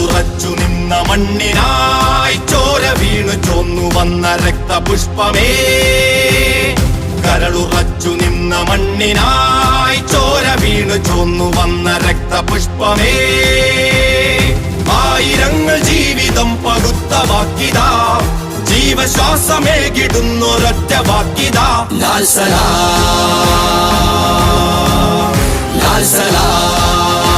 കരളുറച്ചു നിന്ന മണ്ണിനായി ചോര വീണു ചോന്നു വന്ന രക്തപുഷ്പമേ, കരളുറച്ചു നിന്ന മണ്ണിനായി ചോര വീണു ചോന്നു വന്ന രക്തപുഷ്പമേ, ആയിരങ്ങൾ ജീവിതം പകുത്ത വാക്കിതാ, ജീവശ്വാസമേകിടുന്നൊരൊറ്റ വാക്കിതാ, ലാൽ സലാം ലാൽ സലാം.